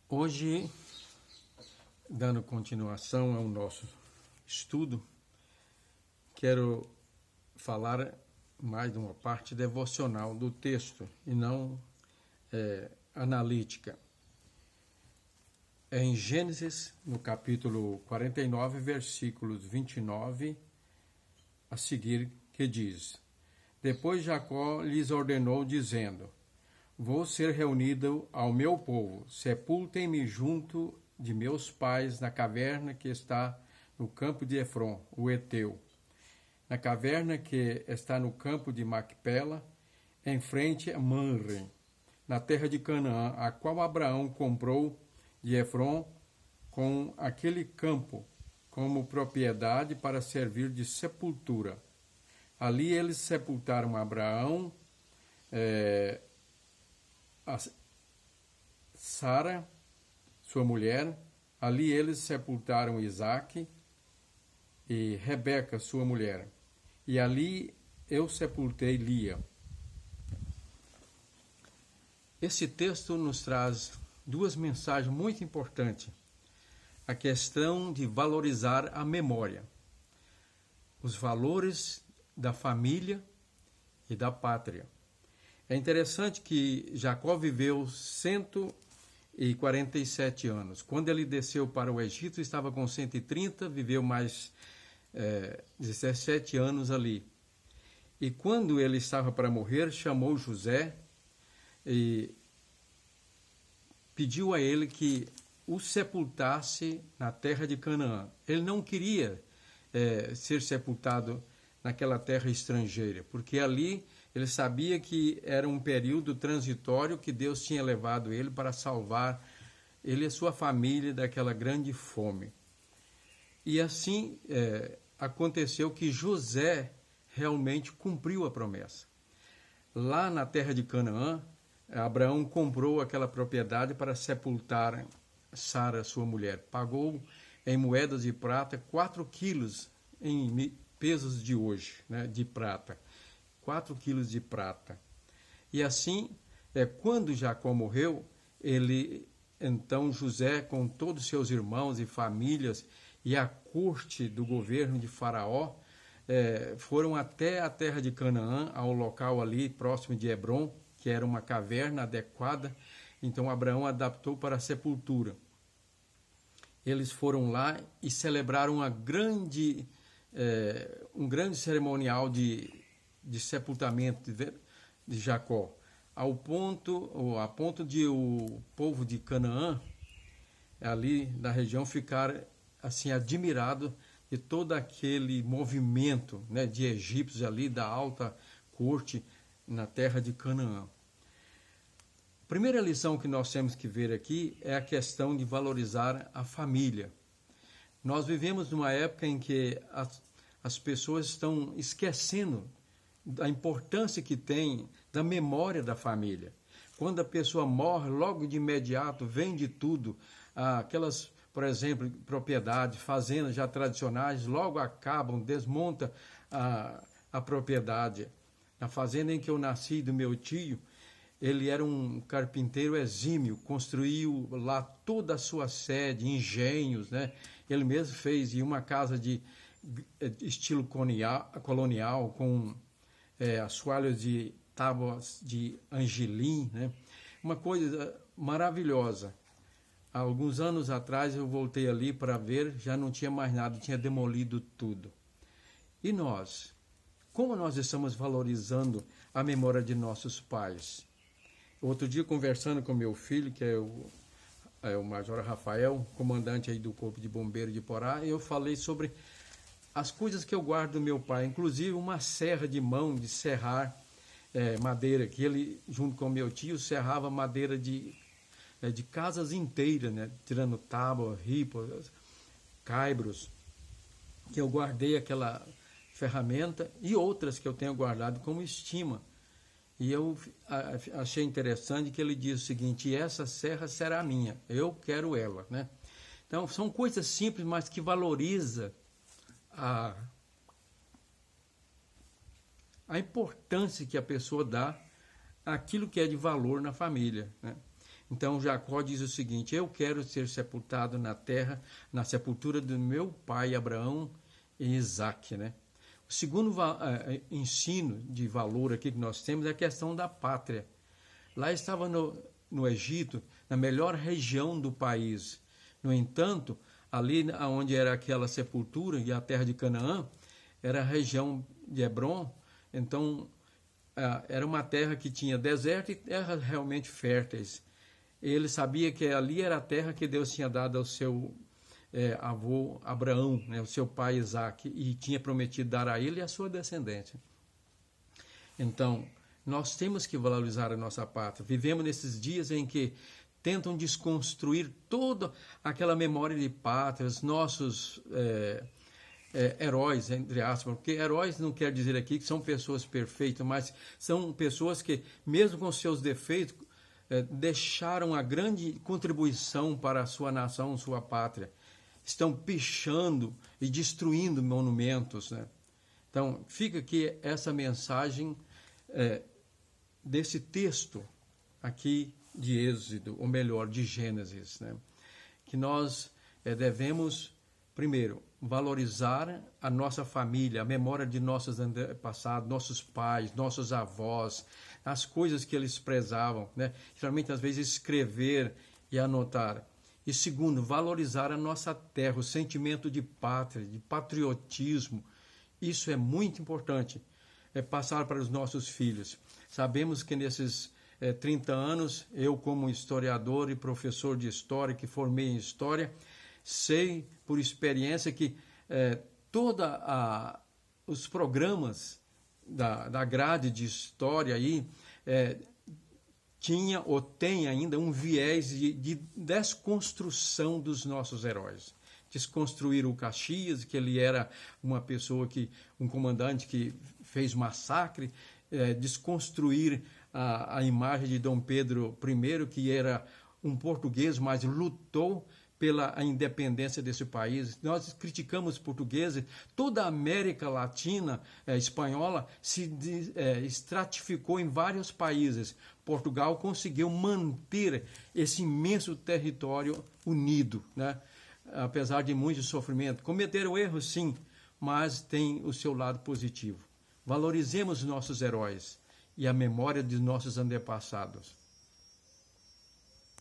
Hoje, dando continuação ao nosso estudo, quero falar mais de uma parte devocional do texto e não analítica. É em Gênesis, no capítulo 49, versículos 29 a seguir, que diz: Depois Jacó lhes ordenou, dizendo: Vou ser reunido ao meu povo, sepultem-me junto de meus pais na caverna que está no campo de Efron, o Heteu, na caverna que está no campo de Macpela, em frente a Manre, na terra de Canaã, a qual Abraão comprou de Efron com aquele campo como propriedade para servir de sepultura. Ali eles sepultaram Abraão, Sara, sua mulher. Ali eles sepultaram Isaque e Rebeca, sua mulher. E ali eu sepultei Lia. Esse texto nos traz duas mensagens muito importantes. A questão de valorizar a memória, os valores da família e da pátria. É interessante que Jacó viveu 147 anos. Quando ele desceu para o Egito, estava com 130, viveu mais 17 anos ali. E quando ele estava para morrer, chamou José e pediu a ele que o sepultasse na terra de Canaã. Ele não queria ser sepultado naquela terra estrangeira, porque ali ele sabia que era um período transitório que Deus tinha levado ele para salvar ele e a sua família daquela grande fome. E assim aconteceu que José realmente cumpriu a promessa. Lá na terra de Canaã, Abraão comprou aquela propriedade para sepultar Sara, sua mulher. Pagou em moedas de prata 4 quilos em pesos de hoje, né, de prata. 4 quilos de prata. E assim, quando Jacó morreu, então José, com todos os seus irmãos e famílias e a corte do governo de Faraó, foram até a terra de Canaã, ao local ali próximo de Hebron, que era uma caverna adequada. Então Abraão adaptou para a sepultura. Eles foram lá e celebraram um grande cerimonial de sepultamento de Jacó, a ponto de o povo de Canaã, ali na região, ficar assim admirado de todo aquele movimento, né, de egípcios ali da alta corte na terra de Canaã. A primeira lição que nós temos que ver aqui é a questão de valorizar a família. Nós vivemos numa época em que as pessoas estão esquecendo da importância que tem da memória da família. Quando a pessoa morre, logo de imediato vende tudo, aquelas, por exemplo, propriedades, fazendas já tradicionais, logo acabam, desmonta a propriedade. Na fazenda em que eu nasci, do meu tio, ele era um carpinteiro exímio, construiu lá toda a sua sede, engenhos, né? Ele mesmo fez uma casa de estilo colonial, com assoalhos de tábuas de angelim, né? Uma coisa maravilhosa. Há alguns anos atrás eu voltei ali para ver, já não tinha mais nada, tinha demolido tudo. E nós? Como nós estamos valorizando a memória de nossos pais? Outro dia, conversando com meu filho, que é o Major Rafael, comandante aí do Corpo de Bombeiros de Porá, eu falei sobre as coisas que eu guardo do meu pai, inclusive uma serra de mão de serrar madeira, que ele, junto com meu tio, serrava madeira de casas inteiras, né, tirando tábua, ripas, caibros, que eu guardei aquela ferramenta e outras que eu tenho guardado como estima. E eu achei interessante que ele diz o seguinte: essa serra será minha, eu quero ela, né? Então são coisas simples, mas que valoriza a importância que a pessoa dá àquilo que é de valor na família, né? Então Jacó diz o seguinte: eu quero ser sepultado na terra, na sepultura do meu pai Abraão e Isaque, né? O segundo ensino de valor aqui que nós temos é a questão da pátria. Lá estava no Egito, na melhor região do país. No entanto, ali onde era aquela sepultura e a terra de Canaã, era a região de Hebrom. Então, era uma terra que tinha deserto e terras realmente férteis. Ele sabia que ali era a terra que Deus tinha dado ao seu avô Abraão, né, o seu pai Isaque, e tinha prometido dar a ele e a sua descendência. Então, nós temos que valorizar a nossa pátria. Vivemos nesses dias em que tentam desconstruir toda aquela memória de pátria, os nossos heróis, entre aspas, porque heróis não quer dizer aqui que são pessoas perfeitas, mas são pessoas que, mesmo com seus defeitos, deixaram a grande contribuição para a sua nação, sua pátria. Estão pichando e destruindo monumentos, né? Então, fica aqui essa mensagem desse texto aqui de Êxodo, ou melhor, de Gênesis, né? Que nós devemos, primeiro, valorizar a nossa família, a memória de nossos antepassados, nossos pais, nossos avós, as coisas que eles prezavam, né? Geralmente, às vezes, escrever e anotar. E segundo, valorizar a nossa terra, o sentimento de pátria, de patriotismo. Isso é muito importante, passar para os nossos filhos. Sabemos que nesses 30 anos, eu como historiador e professor de história, que formei em história, sei por experiência que todos os programas da grade de história aí tinha ou tem ainda um viés de desconstrução dos nossos heróis. Desconstruir o Caxias, que ele era uma pessoa um comandante que fez massacre, desconstruir a imagem de Dom Pedro I, que era um português, mas lutou pela independência desse país. Nós criticamos os portugueses, toda a América Latina, espanhola, se estratificou em vários países. Portugal conseguiu manter esse imenso território unido, né? Apesar de muito sofrimento. Cometeram erros, sim, mas tem o seu lado positivo. Valorizemos nossos heróis e a memória de nossos antepassados.